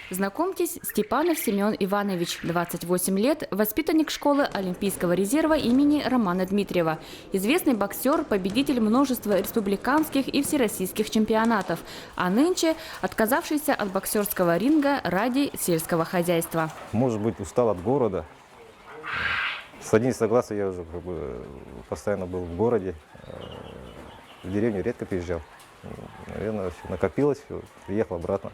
Знакомьтесь, Степанов Семен Иванович, 28 лет, воспитанник школы Олимпийского резерва имени Романа Дмитриева. Известный боксер, победитель множества республиканских и всероссийских чемпионатов, а нынче отказавшийся от боксерского ринга ради сельского хозяйства. Может быть, устал от города. С 11 класса я уже постоянно был в городе. В деревню редко приезжал. Наверное, накопилось, приехал обратно.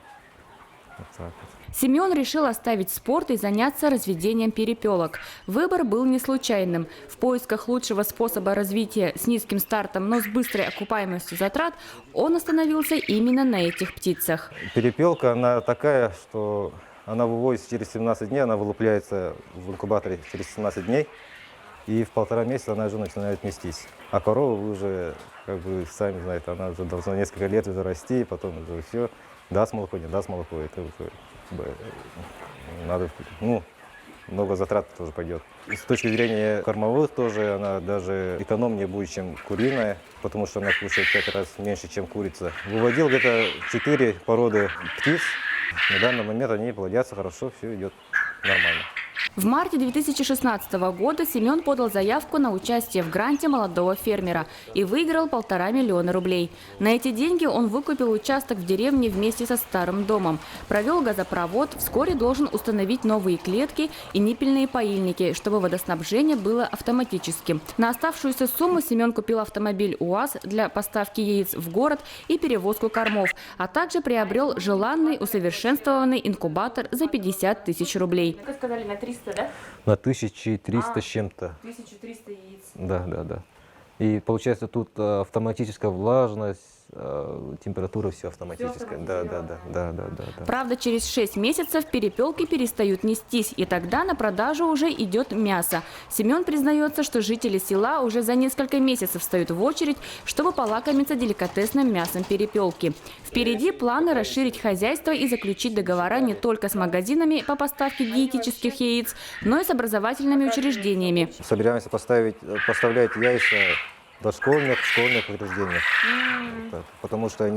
Вот так вот. Семен решил оставить спорт и заняться разведением перепелок. Выбор был не случайным. В поисках лучшего способа развития с низким стартом, но с быстрой окупаемостью затрат, он остановился именно на этих птицах. Перепелка, она такая, что она выводится через 17 дней, она вылупляется в инкубаторе через 17 дней. И в 1,5 месяца она уже начинает нестись. А корова, вы уже, как бы, сами знаете, она уже должна несколько лет уже расти, и потом уже все, даст молоко, не даст молоко. Это уже надо, много затрат тоже пойдет. И с точки зрения кормовых тоже она даже экономнее будет, чем куриная, потому что она кушает 5 раз меньше, чем курица. Выводил где-то 4 породы птиц. На данный момент они плодятся хорошо, все идет нормально. В марте 2016 года Семен подал заявку на участие в гранте молодого фермера и выиграл 1,5 миллиона рублей. На эти деньги он выкупил участок в деревне вместе со старым домом, провел газопровод, вскоре должен установить новые клетки и ниппельные поильники, чтобы водоснабжение было автоматическим. На оставшуюся сумму Семен купил автомобиль УАЗ для поставки яиц в город и перевозку кормов, а также приобрел желанный усовершенствованный инкубатор за 50 тысяч рублей. Как сказали, на 300, да? На 1300 с чем-то. 1300 яиц. Да. И получается тут автоматическая влажность, температура все автоматическая. Да. Правда, через 6 месяцев перепелки перестают нестись, и тогда на продажу уже идет мясо. Семен признается, что жители села уже за несколько месяцев встают в очередь, чтобы полакомиться деликатесным мясом перепелки. Впереди планы расширить хозяйство и заключить договора не только с магазинами по поставке диетических яиц, но и с образовательными учреждениями. Собираемся поставлять яйца в дошкольных, школьных учреждениях, потому что у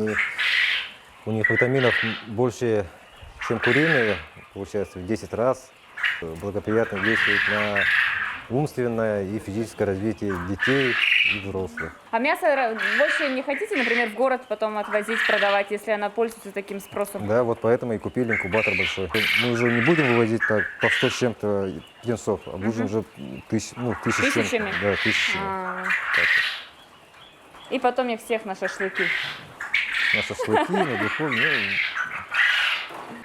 них витаминов больше, чем куриные, получается, в 10 раз. Благоприятно действует на умственное и физическое развитие детей и взрослых. А мясо больше не хотите, например, в город потом отвозить, продавать, если она пользуется таким спросом? Да, вот поэтому и купили инкубатор большой. Мы уже не будем вывозить так по 100 с чем-то птенцов, а будем уже тысячи с чем-то. Да, тысячами. И потом их всех на шашлыки. На шашлыки, на духовку.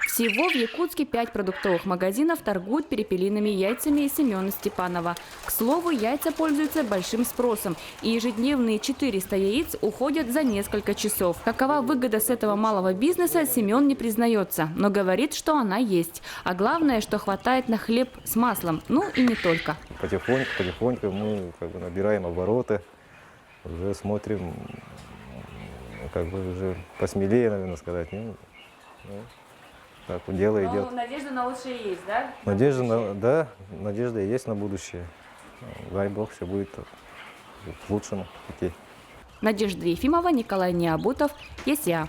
Всего в Якутске 5 продуктовых магазинов торгуют перепелиными яйцами Семена Степанова. К слову, яйца пользуются большим спросом, и ежедневные 400 яиц уходят за несколько часов. Какова выгода с этого малого бизнеса, Семен не признается, но говорит, что она есть. А главное, что хватает на хлеб с маслом, ну и не только. Потихоньку мы набираем обороты, уже смотрим, уже посмелее, наверное, сказать. Так, дело идет. Надежда на лучшее есть, да? Надежда есть на будущее. Дай Бог, все будет к лучшему идти. Надежда Ефимова, Николай Необутов, ЕСЯ.